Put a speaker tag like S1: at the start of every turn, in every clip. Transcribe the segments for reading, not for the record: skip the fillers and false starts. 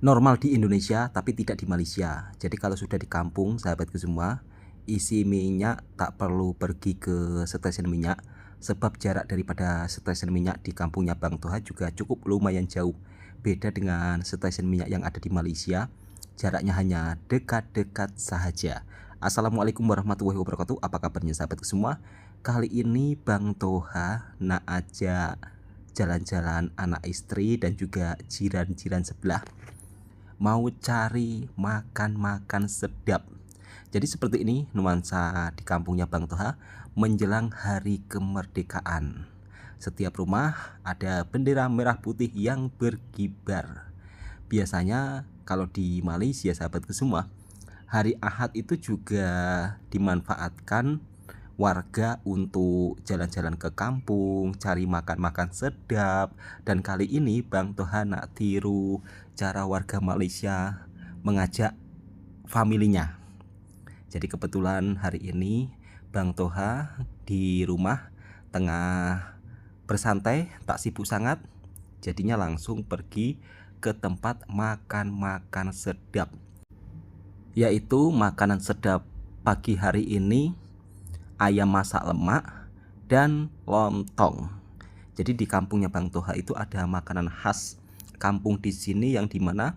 S1: Normal di Indonesia tapi tidak di Malaysia. Jadi kalau sudah di kampung sahabatku semua, isi minyak tak perlu pergi ke stasiun minyak, sebab jarak daripada stasiun minyak di kampungnya Bang Toha juga cukup lumayan jauh. Beda dengan stasiun minyak yang ada di Malaysia, jaraknya hanya dekat-dekat saja. Assalamualaikum warahmatullahi wabarakatuh. Apa kabarnya sahabatku semua? Kali ini Bang Toha nak ajak jalan-jalan anak istri dan juga jiran-jiran sebelah, mau cari makan-makan sedap. Jadi seperti ini nuansa di kampungnya Bang Toha menjelang hari kemerdekaan. Setiap rumah ada bendera merah putih yang berkibar. Biasanya kalau di Malaysia sahabatku semua, hari Ahad itu juga dimanfaatkan warga untuk jalan-jalan ke kampung, cari makan-makan sedap. Dan kali ini Bang Toha nak tiru cara warga Malaysia mengajak familinya. Jadi kebetulan hari ini Bang Toha di rumah tengah bersantai, tak sibuk sangat. Jadinya langsung pergi ke tempat makan-makan sedap, yaitu makanan sedap pagi hari ini ayam masak lemak dan lontong. Jadi di kampungnya Bang Toha itu ada makanan khas kampung di sini yang dimana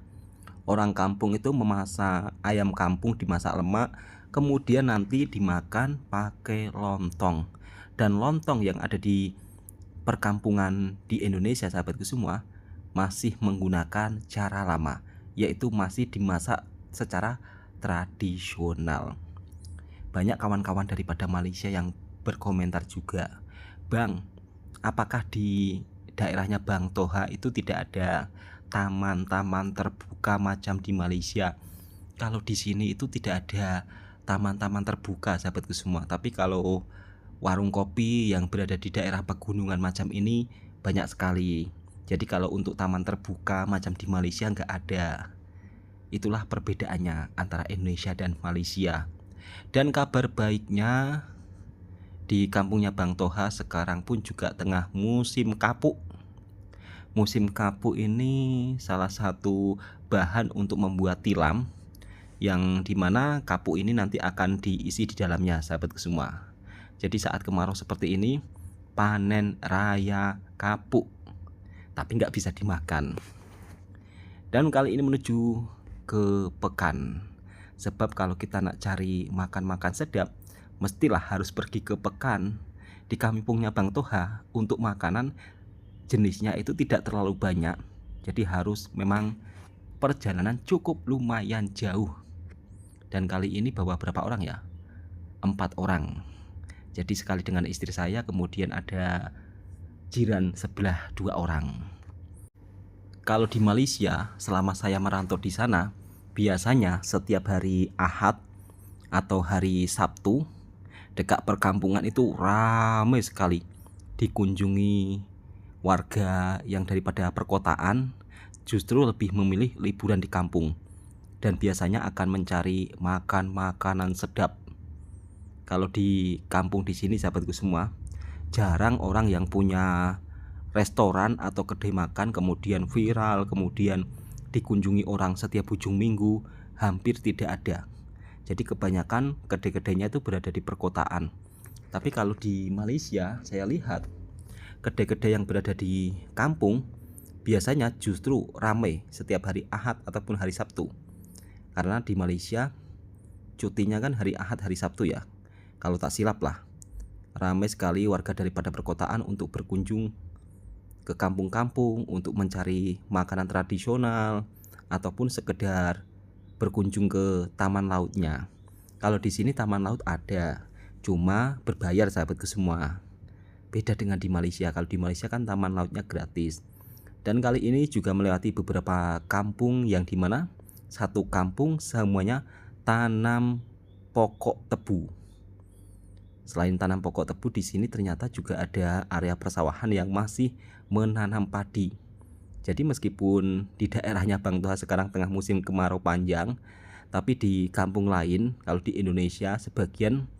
S1: orang kampung itu memasak ayam kampung dimasak lemak, kemudian nanti dimakan pakai lontong. Dan lontong yang ada di perkampungan di Indonesia sahabatku semua masih menggunakan cara lama, yaitu masih dimasak secara tradisional. Banyak kawan-kawan daripada Malaysia yang berkomentar juga, Bang, apakah di daerahnya Bang Toha itu tidak ada taman-taman terbuka macam di Malaysia? Kalau di sini itu tidak ada taman-taman terbuka sahabatku semua, tapi kalau warung kopi yang berada di daerah pegunungan macam ini banyak sekali. Jadi kalau untuk taman terbuka macam di Malaysia nggak ada. Itulah perbedaannya antara Indonesia dan Malaysia. Dan kabar baiknya di kampungnya Bang Toha sekarang pun juga tengah musim kapuk. Musim kapuk ini salah satu bahan untuk membuat tilam, yang dimana kapuk ini nanti akan diisi di dalamnya sahabatku semua. Jadi saat kemarau seperti ini panen raya kapuk, tapi nggak bisa dimakan. Dan kali ini menuju ke Pekan. Sebab kalau kita nak cari makan-makan sedap, mestilah harus pergi ke Pekan. Di kampungnya Bang Toha untuk makanan jenisnya itu tidak terlalu banyak. Jadi harus memang perjalanan cukup lumayan jauh. Dan kali ini bawa berapa orang ya? 4 orang. Jadi sekali dengan istri saya, kemudian ada jiran sebelah 2 orang. Kalau di Malaysia selama saya merantau di sana, biasanya setiap hari Ahad atau hari Sabtu dekat perkampungan itu ramai sekali dikunjungi warga yang daripada perkotaan, justru lebih memilih liburan di kampung dan biasanya akan mencari makan makanan sedap. Kalau di kampung di sini sahabatku semua, jarang orang yang punya restoran atau kedai makan kemudian viral, kemudian dikunjungi orang setiap ujung minggu, hampir tidak ada. Jadi kebanyakan kedai-kedainya itu berada di perkotaan. Tapi kalau di Malaysia saya lihat kedai-kedai yang berada di kampung biasanya justru ramai setiap hari Ahad ataupun hari Sabtu. Karena di Malaysia cutinya kan hari Ahad hari Sabtu ya, kalau tak silap lah. Ramai sekali warga daripada perkotaan untuk berkunjung ke kampung-kampung untuk mencari makanan tradisional ataupun sekedar berkunjung ke taman lautnya. Kalau di sini taman laut ada, cuma berbayar sahabatku semua. Beda dengan di Malaysia. Kalau di Malaysia kan taman lautnya gratis. Dan kali ini juga melewati beberapa kampung yang dimana satu kampung semuanya tanam pokok tebu. Selain tanam pokok tebu, di sini ternyata juga ada area persawahan yang masih menanam padi. Jadi meskipun di daerahnya Bang Toha sekarang tengah musim kemarau panjang, tapi di kampung lain, kalau di Indonesia sebagian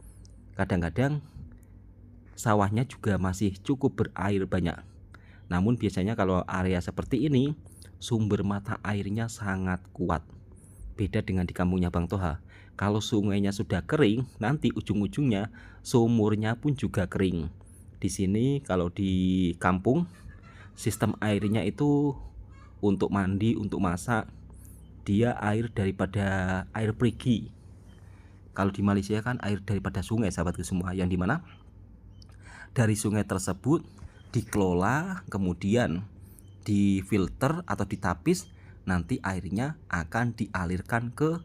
S1: kadang-kadang sawahnya juga masih cukup berair banyak. Namun biasanya kalau area seperti ini sumber mata airnya sangat kuat. Beda dengan di kampungnya Bang Toha. Kalau sungainya sudah kering, nanti ujung-ujungnya sumurnya pun juga kering. Di sini kalau di kampung sistem airnya itu untuk mandi, untuk masak, dia air daripada air perigi. Kalau di Malaysia kan air daripada sungai, sahabatku semua, yang dimana dari sungai tersebut dikelola, kemudian difilter atau ditapis, nanti airnya akan dialirkan ke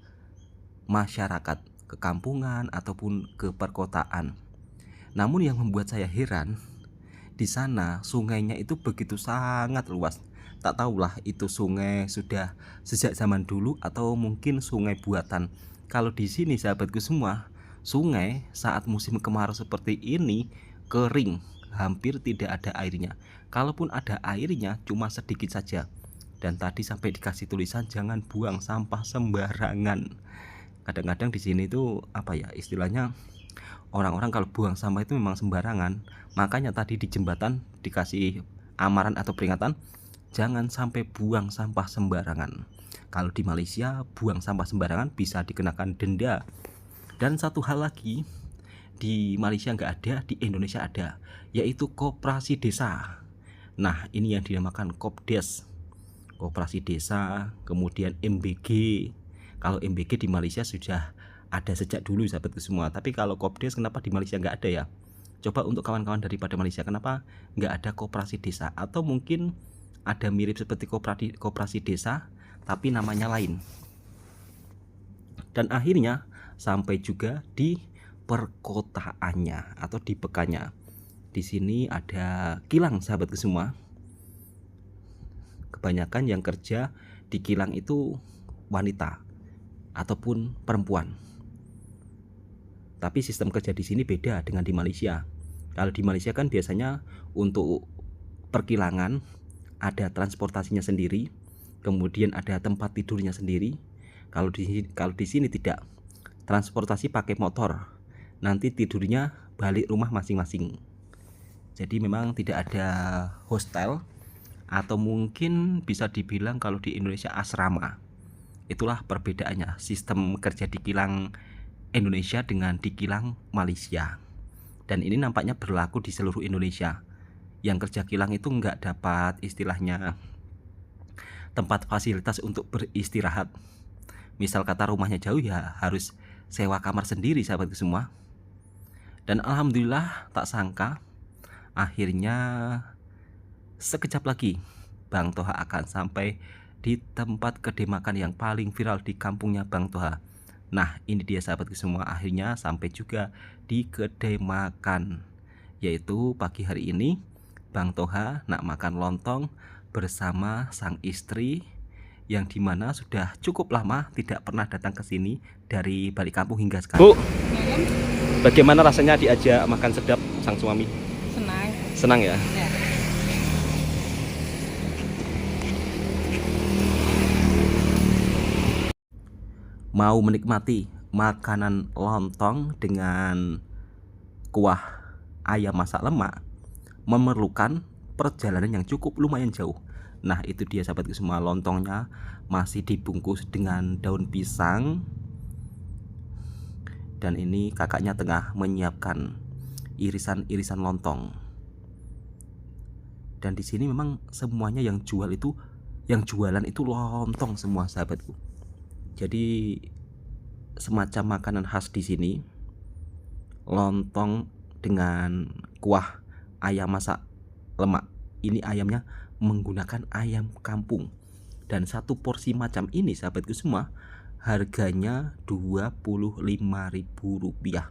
S1: masyarakat, ke kampungan ataupun ke perkotaan. Namun yang membuat saya heran, di sana sungainya itu begitu sangat luas. Tak tahulah itu sungai sudah sejak zaman dulu atau mungkin sungai buatan. Kalau di sini sahabatku semua, sungai saat musim kemarau seperti ini kering, hampir tidak ada airnya. Kalaupun ada airnya cuma sedikit saja. Dan tadi sampai dikasih tulisan jangan buang sampah sembarangan. Kadang-kadang di sini tuh apa ya istilahnya, orang-orang kalau buang sampah itu memang sembarangan. Makanya tadi di jembatan dikasih amaran atau peringatan, jangan sampai buang sampah sembarangan. Kalau di Malaysia buang sampah sembarangan bisa dikenakan denda. Dan satu hal lagi, di Malaysia nggak ada, di Indonesia ada, yaitu koperasi desa. Nah ini yang dinamakan Kopdes, koperasi desa, kemudian MBG. Kalau MBG di Malaysia sudah ada sejak dulu sahabatku semua, tapi kalau Kopdes kenapa di Malaysia nggak ada ya? Coba untuk kawan-kawan daripada Malaysia, kenapa nggak ada koperasi desa? Atau mungkin ada mirip seperti koperasi desa tapi namanya lain. Dan akhirnya sampai juga di perkotaannya atau di pekannya. Di sini ada kilang sahabatku semua. Kebanyakan yang kerja di kilang itu wanita ataupun perempuan. Tapi sistem kerja di sini beda dengan di Malaysia. Kalau di Malaysia kan biasanya untuk perkilangan ada transportasinya sendiri, kemudian ada tempat tidurnya sendiri. Kalau di sini tidak. Transportasi pakai motor. Nanti tidurnya balik rumah masing-masing. Jadi memang tidak ada hostel, atau mungkin bisa dibilang kalau di Indonesia asrama. Itulah perbedaannya sistem kerja di kilang Indonesia dengan di kilang Malaysia. Dan ini nampaknya berlaku di seluruh Indonesia. Yang kerja kilang itu nggak dapat istilahnya tempat fasilitas untuk beristirahat. Misal kata rumahnya jauh ya harus sewa kamar sendiri sahabatku semua. Dan alhamdulillah tak sangka akhirnya sekejap lagi Bang Toha akan sampai di tempat kedai makan yang paling viral di kampungnya Bang Toha. Nah ini dia sahabatku semua, akhirnya sampai juga di kedai makan, yaitu pagi hari ini Bang Toha nak makan lontong bersama sang istri, yang dimana sudah cukup lama tidak pernah datang ke sini dari balik kampung hingga sekarang. Bu, bagaimana rasanya diajak makan sedap sang suami?
S2: Senang.
S1: Senang ya?
S2: Ya.
S1: Mau menikmati makanan lontong dengan kuah ayam masak lemak memerlukan perjalanan yang cukup lumayan jauh. Nah itu dia sahabatku semua, lontongnya masih dibungkus dengan daun pisang. Dan ini kakaknya tengah menyiapkan irisan-irisan lontong. Dan di sini memang semuanya yang jualan itu lontong semua sahabatku. Jadi semacam makanan khas di sini, lontong dengan kuah ayam masak lemak. Ini ayamnya menggunakan ayam kampung. Dan satu porsi macam ini sahabatku semua harganya Rp25.000.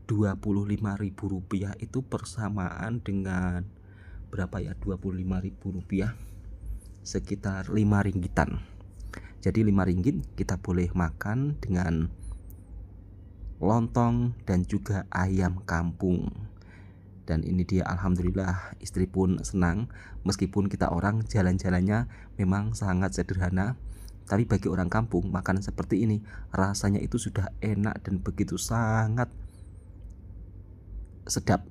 S1: Rp25.000 itu persamaan dengan berapa ya? Rp25.000 sekitar 5 ringgitan. Jadi 5 ringgit kita boleh makan dengan lontong dan juga ayam kampung. Dan ini dia, alhamdulillah istri pun senang. Meskipun kita orang jalan-jalannya memang sangat sederhana, tapi bagi orang kampung makanan seperti ini rasanya itu sudah enak dan begitu sangat sedap.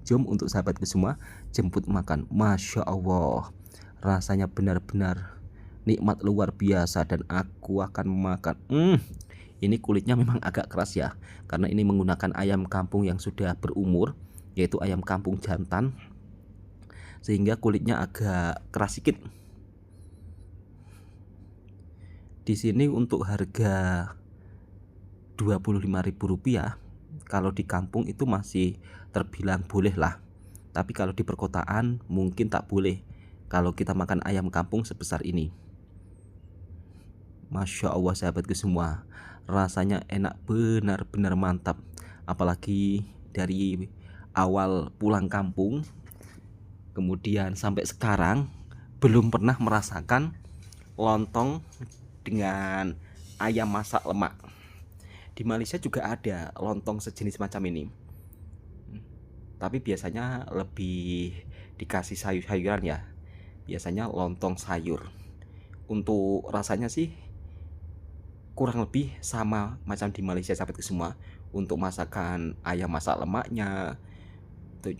S1: Jom untuk sahabatku semua jemput makan. Masya Allah, rasanya benar-benar nikmat luar biasa dan aku akan memakan. Ini kulitnya memang agak keras ya, karena ini menggunakan ayam kampung yang sudah berumur, yaitu ayam kampung jantan, sehingga kulitnya agak keras sedikit. Di sini untuk harga Rp25.000, kalau di kampung itu masih terbilang boleh lah. Tapi kalau di perkotaan mungkin tak boleh kalau kita makan ayam kampung sebesar ini. Masya Allah sahabatku semua, rasanya enak, benar-benar mantap. Apalagi dari awal pulang kampung kemudian sampai sekarang belum pernah merasakan lontong dengan ayam masak lemak. Di Malaysia juga ada lontong sejenis macam ini, tapi biasanya lebih dikasih sayur-sayuran ya, biasanya lontong sayur. Untuk rasanya sih kurang lebih sama macam di Malaysia sahabatku semua. Untuk masakan ayam masak lemaknya,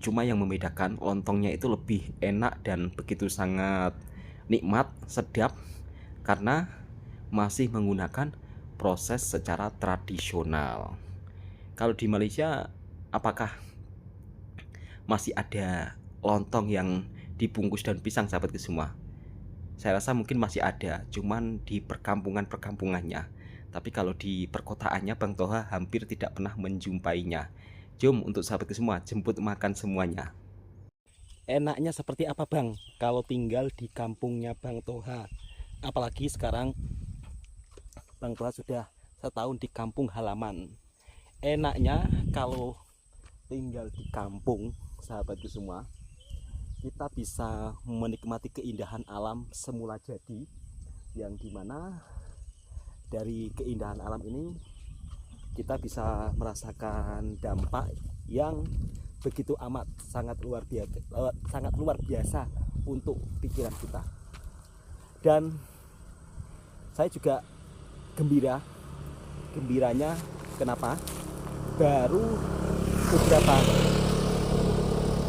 S1: cuma yang membedakan lontongnya itu lebih enak dan begitu sangat nikmat, sedap, karena masih menggunakan proses secara tradisional. Kalau di Malaysia, apakah masih ada lontong yang dibungkus daun pisang sahabatku semua? Saya rasa mungkin masih ada, cuman di perkampungannya. Tapi kalau di perkotaannya Bang Toha hampir tidak pernah menjumpainya. Jom untuk sahabatku semua, jemput makan semuanya. Enaknya seperti apa Bang kalau tinggal di kampungnya Bang Toha? Apalagi sekarang Bang Toha sudah setahun di kampung halaman. Enaknya kalau tinggal di kampung sahabatku semua, kita bisa menikmati keindahan alam semula jadi, yang dimana dari keindahan alam ini kita bisa merasakan dampak yang begitu amat sangat luar biasa untuk pikiran kita. Dan saya juga gembiranya kenapa? Baru beberapa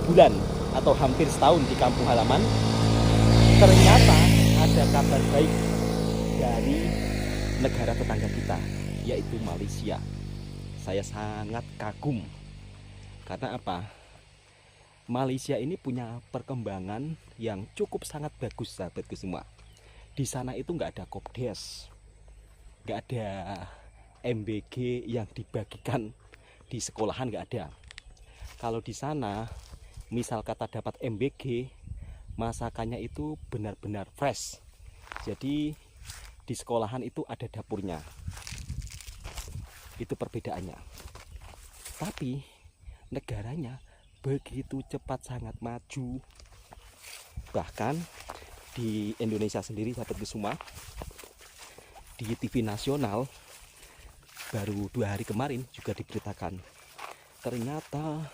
S1: bulan atau hampir setahun di kampung halaman, ternyata ada kabar baik dari negara tetangga kita, yaitu Malaysia. Saya sangat kagum karena apa? Malaysia ini punya perkembangan yang cukup sangat bagus sahabatku semua. Di sana itu nggak ada kopdes, nggak ada MBG yang dibagikan di sekolahan, nggak ada. Kalau di sana misal kata dapat MBG, masakannya itu benar-benar fresh. Jadi di sekolahan itu ada dapurnya. Itu perbedaannya. Tapi negaranya begitu cepat sangat maju. Bahkan di Indonesia sendiri sahabatku semua, di TV nasional baru 2 hari kemarin juga diberitakan, ternyata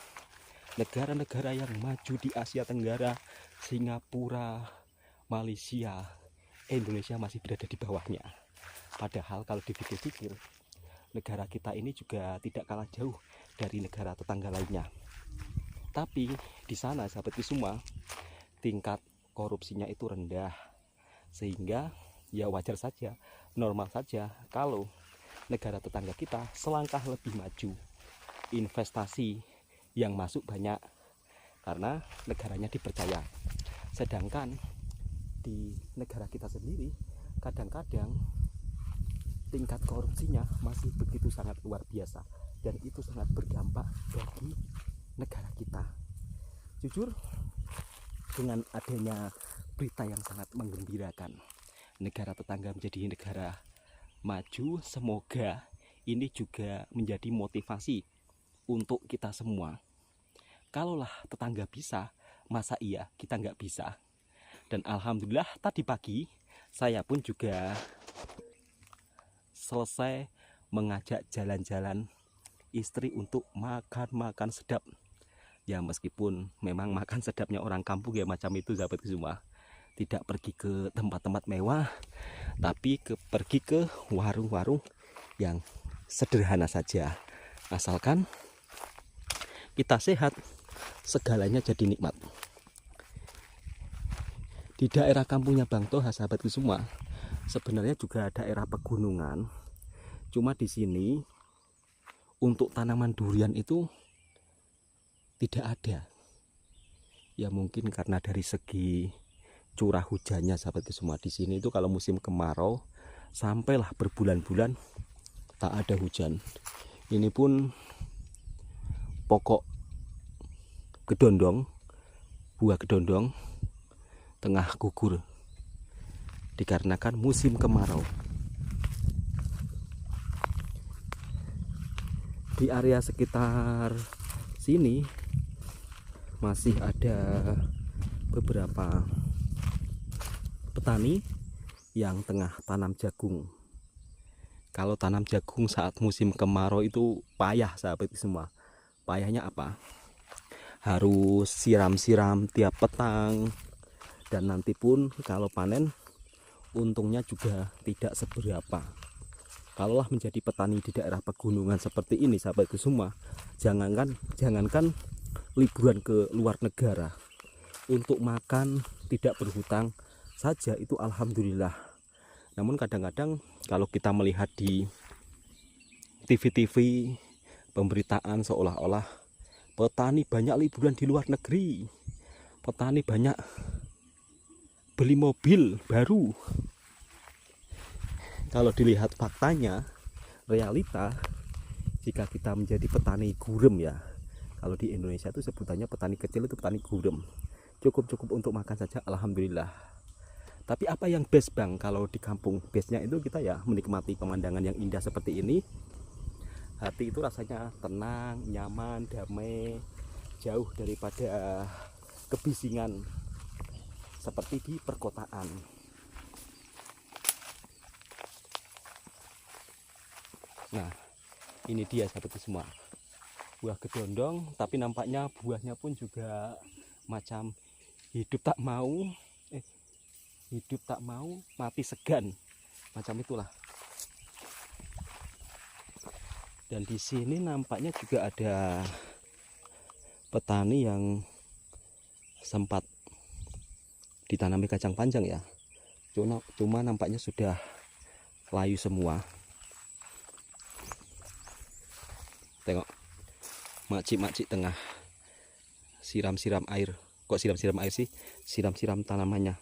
S1: negara-negara yang maju di Asia Tenggara, Singapura, Malaysia, Indonesia masih berada di bawahnya. Padahal kalau dipikir-pikir, negara kita ini juga tidak kalah jauh dari negara tetangga lainnya. Tapi di sana sahabatku semua, tingkat korupsinya itu rendah, sehingga ya wajar saja, normal saja kalau negara tetangga kita selangkah lebih maju. Investasi yang masuk banyak karena negaranya dipercaya. Sedangkan di negara kita sendiri kadang-kadang tingkat korupsinya masih begitu sangat luar biasa, dan itu sangat berdampak bagi negara kita. Jujur, dengan adanya berita yang sangat menggembirakan, negara tetangga menjadi negara maju, semoga ini juga menjadi motivasi untuk kita semua. Kalaulah tetangga bisa, masa iya kita nggak bisa? Dan alhamdulillah tadi pagi saya pun juga selesai mengajak jalan-jalan istri untuk makan sedap. Ya meskipun memang makan sedapnya orang kampung ya macam itu sahabatku semua. Tidak pergi ke tempat-tempat mewah, tapi pergi ke warung-warung yang sederhana saja. Asalkan kita sehat, segalanya jadi nikmat. Di daerah kampungnya Bang Toha sahabatku semua, sebenarnya juga daerah pegunungan, cuma di sini untuk tanaman durian itu tidak ada. Ya mungkin karena dari segi curah hujannya sahabatku semua, di sini itu kalau musim kemarau sampailah berbulan-bulan tak ada hujan. Ini pun pokok kedondong, buah kedondong tengah gugur dikarenakan musim kemarau. Di area sekitar sini masih ada beberapa petani yang tengah tanam jagung. Kalau tanam jagung saat musim kemarau itu payah sahabat semua. Payahnya apa? Harus siram-siram tiap petang, dan nanti pun kalau panen untungnya juga tidak seberapa. Kalaulah menjadi petani di daerah pegunungan seperti ini sahabatku semua, jangankan liburan ke luar negara, untuk makan tidak berhutang saja itu alhamdulillah. Namun kadang-kadang kalau kita melihat di TV-TV pemberitaan seolah-olah petani banyak liburan di luar negeri, petani banyak beli mobil baru. Kalau dilihat faktanya, realita, jika kita menjadi petani gurem ya, kalau di Indonesia itu sebutannya petani kecil itu petani gurem, cukup untuk makan saja alhamdulillah. Tapi apa yang best bang kalau di kampung? Bestnya itu kita ya menikmati pemandangan yang indah seperti ini. Hati itu rasanya tenang, nyaman, damai, jauh daripada kebisingan seperti di perkotaan. Nah, ini dia sahabatku semua, buah kedondong, tapi nampaknya buahnya pun juga macam hidup tak mau mati segan, macam itulah. Dan di sini nampaknya juga ada petani yang sempat ditanami kacang panjang ya, cuma nampaknya sudah layu semua. Tengok, makcik-makcik tengah siram-siram air. Kok siram-siram air sih? Siram-siram tanamannya.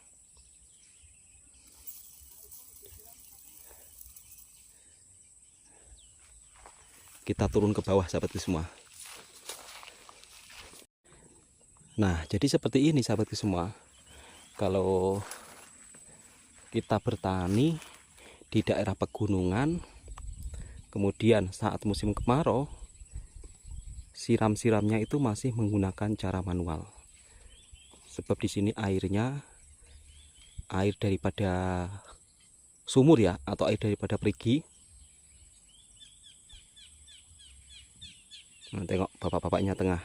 S1: Kita turun ke bawah sahabatku semua. Nah, jadi seperti ini sahabatku semua. Kalau kita bertani di daerah pegunungan, kemudian saat musim kemarau, siram-siramnya itu masih menggunakan cara manual. Sebab di sini airnya air daripada sumur ya, atau air daripada perigi. Nah, tengok bapak-bapaknya tengah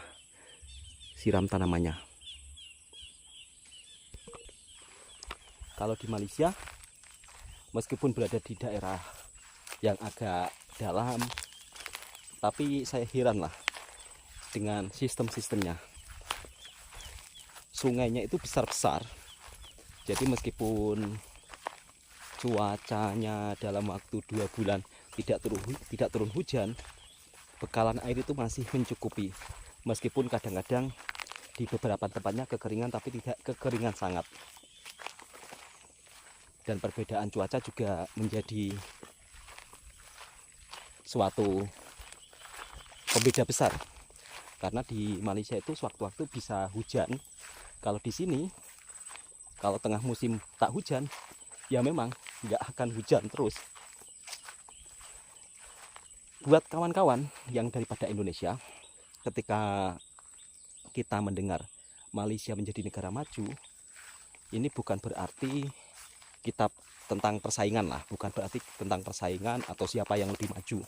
S1: siram tanamannya. Kalau di Malaysia, meskipun berada di daerah yang agak dalam, tapi saya heran lah dengan sistemnya. Sungainya itu besar-besar, jadi meskipun cuacanya dalam waktu 2 bulan tidak turun hujan, bekalan air itu masih mencukupi. Meskipun kadang-kadang di beberapa tempatnya kekeringan, tapi tidak kekeringan sangat. Dan perbedaan cuaca juga menjadi suatu pembeda besar, karena di Malaysia itu sewaktu-waktu bisa hujan. Kalau di sini, kalau tengah musim tak hujan, ya memang nggak akan hujan terus. Buat kawan-kawan yang daripada Indonesia, ketika kita mendengar Malaysia menjadi negara maju, ini bukan berarti kita tentang persaingan lah, bukan berarti tentang persaingan atau siapa yang lebih maju.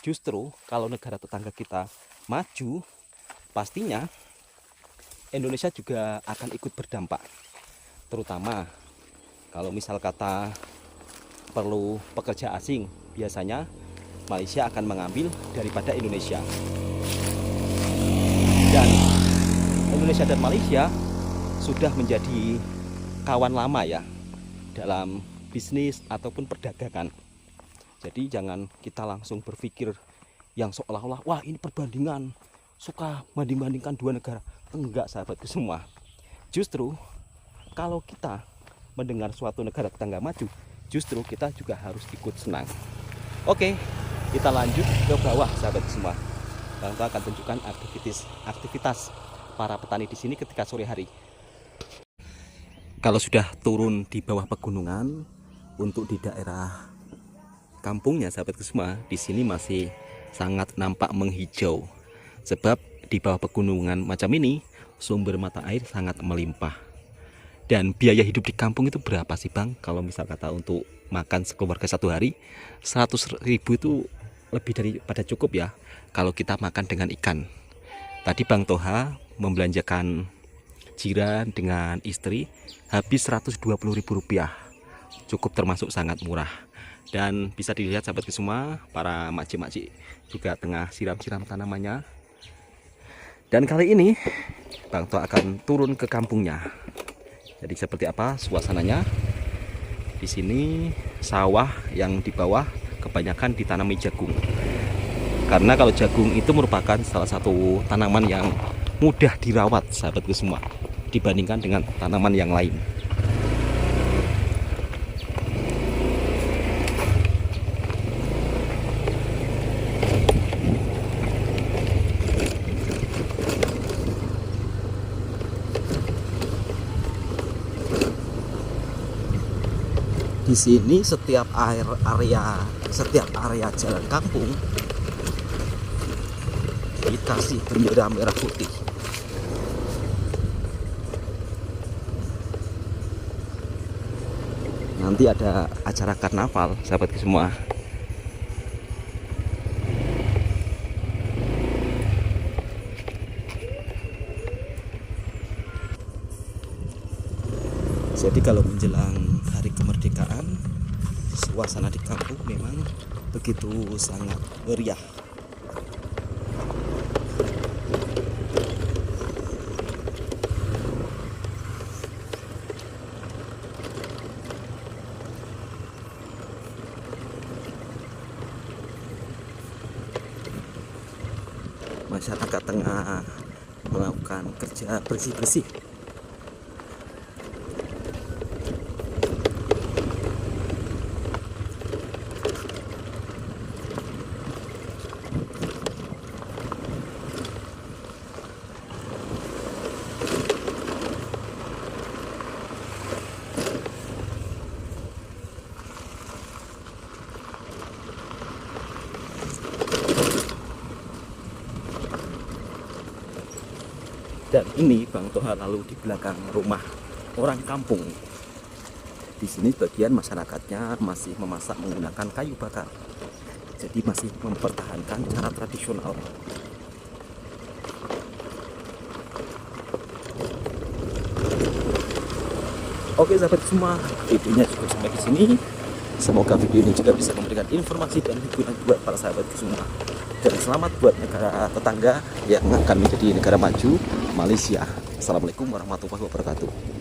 S1: Justru kalau negara tetangga kita maju, pastinya Indonesia juga akan ikut berdampak. Terutama kalau misal kata perlu pekerja asing, biasanya Malaysia akan mengambil daripada Indonesia. Dan Indonesia dan Malaysia sudah menjadi kawan lama ya, dalam bisnis ataupun perdagangan. Jadi jangan kita langsung berpikir yang seolah-olah wah ini perbandingan, suka banding-bandingkan dua negara. Enggak sahabatku semua. Justru kalau kita mendengar suatu negara tetangga maju, justru kita juga harus ikut senang. Oke, kita lanjut ke bawah sahabatku semua. Bang Toha akan tunjukkan aktivitas para petani di sini ketika sore hari. Kalau sudah turun di bawah pegunungan, untuk di daerah kampungnya sahabatku semua, di sini masih sangat nampak menghijau. Sebab di bawah pegunungan macam ini sumber mata air sangat melimpah. Dan biaya hidup di kampung itu berapa sih Bang? Kalau misal kata untuk makan sekeluarga satu hari, 100.000 itu lebih daripada cukup ya kalau kita makan dengan ikan. Tadi Bang Toha membelanjakan jiran dengan istri habis Rp120.000. Cukup termasuk sangat murah. Dan bisa dilihat sahabatku semua, para makcik-makcik juga tengah siram-siram tanamannya. Dan kali ini Bang Toha akan turun ke kampungnya. Jadi seperti apa suasananya? Di sini sawah yang di bawah kebanyakan ditanami jagung. Karena kalau jagung itu merupakan salah satu tanaman yang mudah dirawat sahabatku semua dibandingkan dengan tanaman yang lain. Di sini setiap area jalan kampung dikasih bendera merah putih. Nanti ada acara karnaval sahabatku semua. Jadi kalau menjelang hari kemerdekaan, suasana di kampung memang begitu sangat meriah. Masyarakat tengah melakukan kerja bersih-bersih. Dan ini Bang Toha lalu di belakang rumah orang kampung. Di sini bagian masyarakatnya masih memasak menggunakan kayu bakar. Jadi masih mempertahankan cara tradisional. Oke sahabat semua, videonya cukup sampai di sini. Semoga video ini juga bisa memberikan informasi dan hiburan buat para sahabat semua. Dan selamat buat negara tetangga yang akan menjadi negara maju, Malaysia. Assalamualaikum warahmatullahi wabarakatuh.